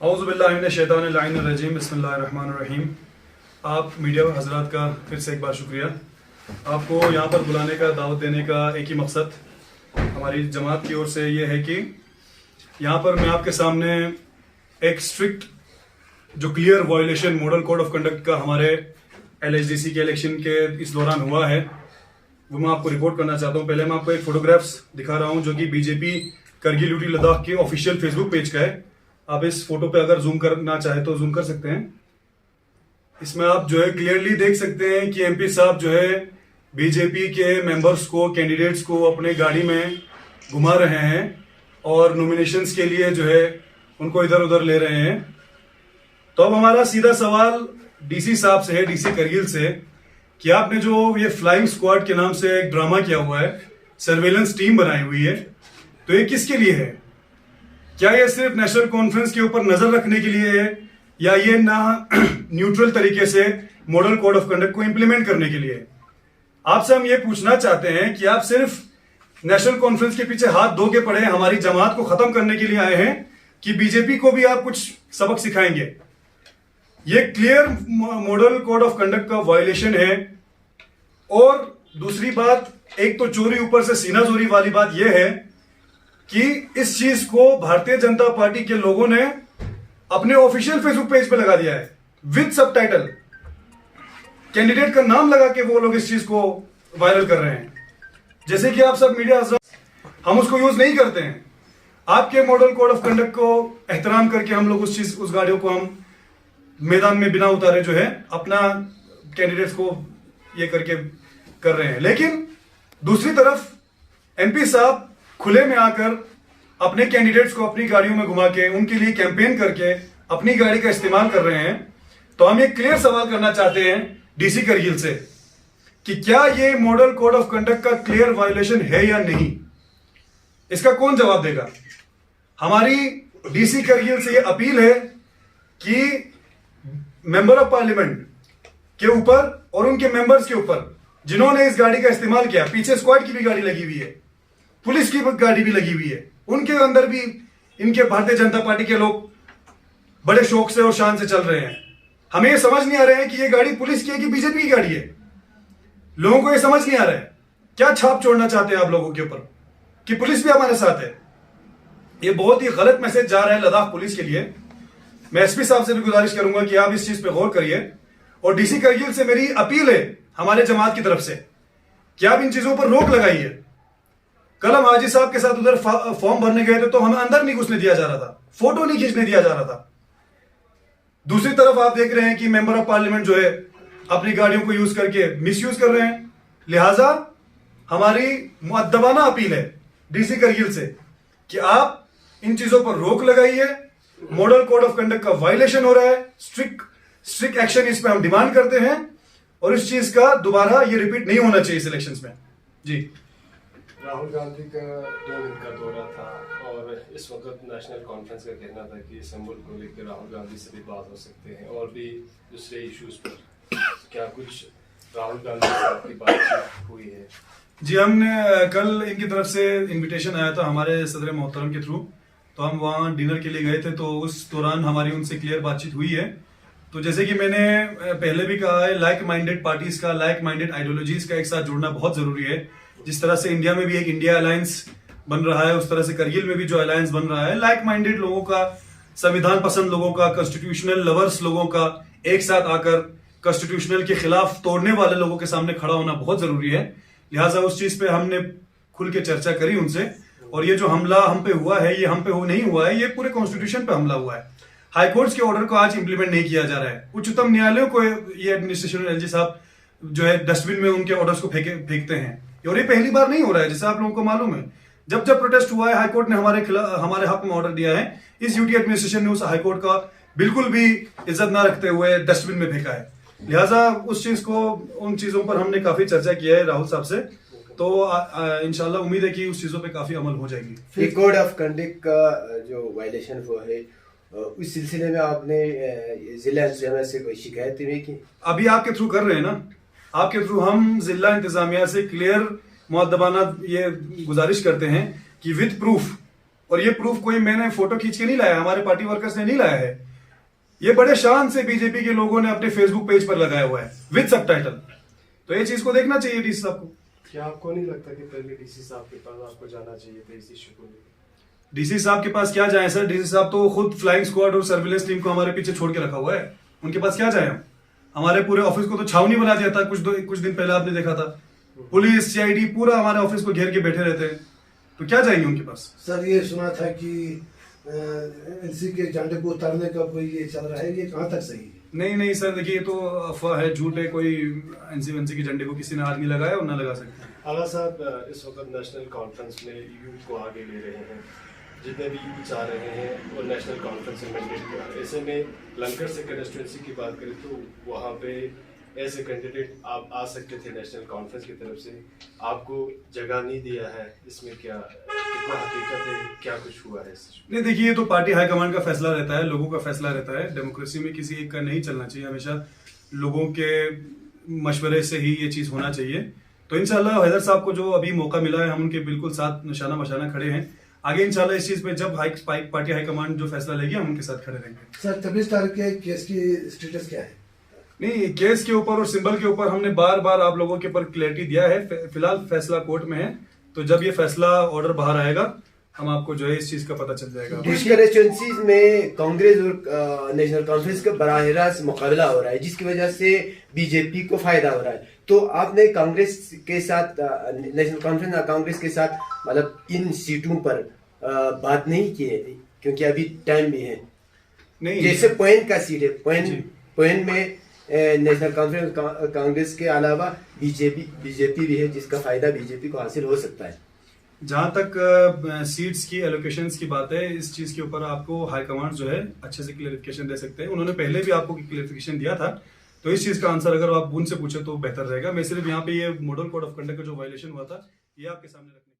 औज़ुबिल्लाहिमिनश्शैतानिर्रजीम बिस्मिल्लाहिर्रहमानिर्रहीम। आप मीडिया हजरात का फिर से एक बार शुक्रिया। आपको यहाँ पर बुलाने का, दावत देने का एक ही मकसद हमारी जमात की ओर से ये है कि यहाँ पर मैं आपके सामने एक स्ट्रिक्ट जो clear violation model code of conduct का हमारे LHDC के इलेक्शन के इस दौरान हुआ है वो मैं आपको रिपोर्ट करना चाहता हूँ। पहले मैं आपको एक फोटोग्राफ्स दिखा रहा हूँ जो कि बीजेपी करगिल यूटी लद्दाख के ऑफिशियल फेसबुक पेज का है। आप इस फोटो पे अगर जूम करना चाहे तो जूम कर सकते हैं। इसमें आप जो है क्लियरली देख सकते हैं कि MP साहब जो है बीजेपी के मेंबर्स को, कैंडिडेट्स को अपने गाड़ी में घुमा रहे हैं और नॉमिनेशंस के लिए जो है उनको इधर उधर ले रहे हैं। तो अब हमारा सीधा सवाल DC साहब से है, DC करगिल से, कि आपने जो ये फ्लाइंग स्क्वाड के नाम से एक ड्रामा किया हुआ है, सर्वेलेंस टीम बनाई हुई है, तो ये किसके लिए है? क्या ये सिर्फ नेशनल कॉन्फ्रेंस के ऊपर नजर रखने के लिए है या ये ना न्यूट्रल तरीके से मॉडल कोड ऑफ कंडक्ट को इंप्लीमेंट करने के लिए? आपसे हम ये पूछना चाहते हैं कि आप सिर्फ नेशनल कॉन्फ्रेंस के पीछे हाथ धो के पड़े हमारी जमात को खत्म करने के लिए आए हैं कि बीजेपी को भी आप कुछ सबक सिखाएंगे? ये clear model code of conduct का वायलेशन है। और दूसरी बात, एक तो चोरी ऊपर से सीना चोरी वाली बात यह है कि इस चीज को भारतीय जनता पार्टी के लोगों ने अपने ऑफिशियल फेसबुक पेज पे लगा दिया है विद सबटाइटल। कैंडिडेट का नाम लगा के वो लोग इस चीज को वायरल कर रहे हैं। जैसे कि आप सब मीडिया, हम उसको यूज नहीं करते हैं। आपके मॉडल कोड ऑफ कंडक्ट को एहतराम करके हम लोग उस गाड़ियों को हम मैदान में बिना उतारे जो है अपना कैंडिडेट्स को ये करके कर रहे हैं। लेकिन दूसरी तरफ MP साहब खुले में आकर अपने कैंडिडेट्स को अपनी गाड़ियों में घुमा के उनके लिए कैंपेन करके अपनी गाड़ी का इस्तेमाल कर रहे हैं। तो हम एक क्लियर सवाल करना चाहते हैं DC करगिल से कि क्या ये मॉडल कोड ऑफ कंडक्ट का क्लियर वायलेशन है या नहीं? इसका कौन जवाब देगा? हमारी DC करगिल से ये अपील है कि मेंबर ऑफ पार्लियामेंट के ऊपर और उनके मेंबर्स के ऊपर जिन्होंने इस गाड़ी का इस्तेमाल किया, पीछे स्क्वाड की भी गाड़ी लगी हुई है, पुलिस की गाड़ी भी लगी हुई है, उनके अंदर भी इनके भारतीय जनता पार्टी के लोग बड़े शौक से और शान से चल रहे हैं। हमें ये समझ नहीं आ रहा है कि ये गाड़ी पुलिस की है कि बीजेपी की गाड़ी है। लोगों को ये समझ नहीं आ रहा है। क्या छाप छोड़ना चाहते हैं आप लोगों के ऊपर कि पुलिस भी हमारे साथ है? ये बहुत ही गलत मैसेज जा रहा है लद्दाख पुलिस के लिए। मैं SP साहब से भी गुजारिश करूंगा कि आप इस चीज पे गौर करिए। और DC करगिल से मेरी अपील है हमारे जमात की तरफ से कि आप इन चीजों पर रोक लगाइए। कल हम हाजी साहब के साथ उधर फॉर्म भरने गए थे तो हमें अंदर नहीं घुसने दिया जा रहा था, फोटो नहीं खींचने दिया जा रहा था। दूसरी तरफ आप देख रहे हैं कि मेंबर ऑफ पार्लियामेंट जो है अपनी गाड़ियों को यूज करके मिसयूज कर रहे हैं। लिहाजा हमारी मुअद्दबाना अपील है DC करगिल से कि आप इन चीजों पर रोक लगाइए। मॉडल कोड ऑफ कंडक्ट का वायलेशन हो रहा है, स्ट्रिक्ट एक्शन इस पे हम डिमांड करते हैं और इस चीज का दोबारा ये रिपीट नहीं होना चाहिए इस इलेक्शंस में। जी, राहुल गांधी का 2 दिन का दौरा था और इस वक्त नेशनल कॉन्फ्रेंस का कहना था कि सिंबल को लेकर राहुल गांधी से भी बात हो सकते हैं और भी दूसरे इश्यूज पर। क्या कुछ राहुल गांधी से आपकी बातचीत हुई है? जी, हमने कल इनकी तरफ से इनविटेशन आया था हमारे सदर मोहतरम के थ्रू, तो हम वहाँ डिनर के लिए गए थे। तो उस दौरान हमारी उनसे क्लियर बातचीत हुई है। तो जैसे कि मैंने पहले भी कहा है, लाइक माइंडेड पार्टीज का, लाइक माइंडेड आइडियोलॉजीज का एक साथ जुड़ना बहुत जरूरी है। जिस तरह से इंडिया में भी एक इंडिया अलायंस बन रहा है, उस तरह से करगिल में भी जो अलायंस बन रहा है, लाइक माइंडेड लोगों का, संविधान पसंद लोगों का, कॉन्स्टिट्यूशनल लवर्स लोगों का एक साथ आकर कॉन्स्टिट्यूशनल के खिलाफ तोड़ने वाले लोगों के सामने खड़ा होना बहुत जरूरी है। लिहाजा उस चीज पे हमने खुल के चर्चा करी उनसे। और ये जो हमला हम पे हुआ है, ये हम पे नहीं हुआ है, ये पूरे कॉन्स्टिट्यूशन पे हमला हुआ है। हाईकोर्ट के ऑर्डर को आज इंप्लीमेंट नहीं किया जा रहा है। उच्चतम न्यायालयों को ये एडमिनिस्ट्रेशन LG साहब जो है डस्टबिन में उनके ऑर्डर्स को फेंकते हैं। और ये पहली बार नहीं हो रहा है, जैसे आप लोगों को मालूम है। जब जब प्रोटेस्ट हुआ है, हाईकोर्ट ने हमारे हक में ऑर्डर दिया है। इस UT एडमिनिस्ट्रेशन ने उस हाईकोर्ट का बिल्कुल भी इज्जत ना रखते हुए डस्टबिन में फेंका है। लिहाजा उस चीज को, उन चीजों पर हमने काफी चर्चा किया है राहुल साहब से। तो इंशाल्लाह उम्मीद है कि उस चीजों पे काफी अमल हो जाएगी। कोड ऑफ कंडक्ट का जो वायलेशन हुआ है उस सिलसिले में आपने जिला इंतजामिया से कोई शिकायत भी की? अभी आपके थ्रू कर रहे हैं ना, आपके थ्रू हम जिला इंतजामिया से क्लियर मुअद्दबाना ये गुजारिश करते हैं कि विद प्रूफ और ये प्रूफ कोई मैंने फोटो खींच के नहीं लाया, हमारे पार्टी वर्कर्स ने नहीं लाया है, ये बड़े शान से बीजेपी के लोगों ने अपने फेसबुक पेज पर लगाया हुआ है विद सबटाइटल। तो ये चीज को देखना चाहिए डीसी साहब को। क्या आपको नहीं लगता कि पहले डीसी साहब के पास आपको जाना चाहिए था इस इशू को लेकर? डीसी साहब के पास क्या जाए सर, डीसी साहब तो खुद फ्लाइंग स्क्वाड और सर्विलेंस टीम को हमारे पीछे छोड़ के रखा हुआ है, उनके पास क्या जाए हम? हमारे पूरे ऑफिस को तो छावनी बना दिया था, कुछ दिन पहले आपने देखा था, पुलिस सीआईडी पूरा हमारे ऑफिस को घेर के बैठे रहते हैं, तो क्या जाएंगे उनके पास? सर ये सुना था कि एनसी के झंडे को उतारने का कोई ये चल रहा है, ये कहाँ तक सही है? नहीं सर, देखिए ये तो अफवाह है, झूठ है, कोई एनसी के झंडे को किसी ने आग नहीं लगाया और ना लगा सकते। आला साहब, इस वक्त नेशनल कॉन्फ्रेंस में यूथ को आगे ले रहे हैं, जितने भी यूथ आ रहे हैं और नेशनल कॉन्फ्रेंस में मैंडेट किया है। ऐसे में लंकर से कंस्टिट्यूंसी की बात करें तो वहाँ पे एज ए कैंडिडेट आप आ सकते थे नेशनल कॉन्फ्रेंस की तरफ से, आपको जगह नहीं दिया है, इसमें क्या कितना हकीकत है, क्या कुछ हुआ है? नहीं देखिए, ये तो पार्टी हाईकमांड का फैसला रहता है, लोगों का फैसला रहता है, डेमोक्रेसी में किसी एक का नहीं चलना चाहिए, हमेशा लोगों के मशवरे से ही ये चीज होना चाहिए। तो इंशाल्लाह हैदर साहब को जो अभी मौका मिला है, हम उनके बिल्कुल साथ निशाना मशाना खड़े हैं। आगे इंशाल्लाह इस चीज पे जब पार्टी हाईकमांड जो फैसला लेगी हम उनके साथ खड़े रहेंगे। सर 26 तारीख के केस की स्टेटस क्या है? नहीं, केस के ऊपर और सिंबल के ऊपर हमने बार बार आप लोगों के ऊपर क्लैरिटी दिया है, फिलहाल फैसला कोर्ट में है, तो जब ये फैसला ऑर्डर बाहर आएगा हम आपको जो है इस चीज का पता चल जाएगा। कुछ कंस्टिट्यूंसीज में कांग्रेस और नेशनल कॉन्फ्रेंस का बराह रास्त मुकाबला हो रहा है, जिसकी वजह से बीजेपी को फायदा हो रहा है। तो आपने कांग्रेस के साथ, नेशनल कॉन्फ्रेंस और कांग्रेस के साथ मतलब इन सीटों पर बात नहीं की है, क्योंकि अभी टाइम भी है। नहीं, जैसे पॉइंट का सीट है, पॉइंट में नेशनल कॉन्फ्रेंस कांग्रेस के अलावा बीजेपी भी है, जिसका फायदा बीजेपी को हासिल हो सकता है। जहां तक सीट्स की एलोकेशंस की बात है, इस चीज के ऊपर आपको हाईकमांड जो है अच्छे से क्लेरिफिकेशन दे सकते हैं। उन्होंने पहले भी आपको क्लेरिफिकेशन दिया था, तो इस चीज का आंसर अगर आप उनसे पूछे तो बेहतर रहेगा। मैं सिर्फ यहाँ पे ये मॉडल कोड ऑफ कंडक्ट का जो वायलेशन हुआ था ये आपके सामने रखने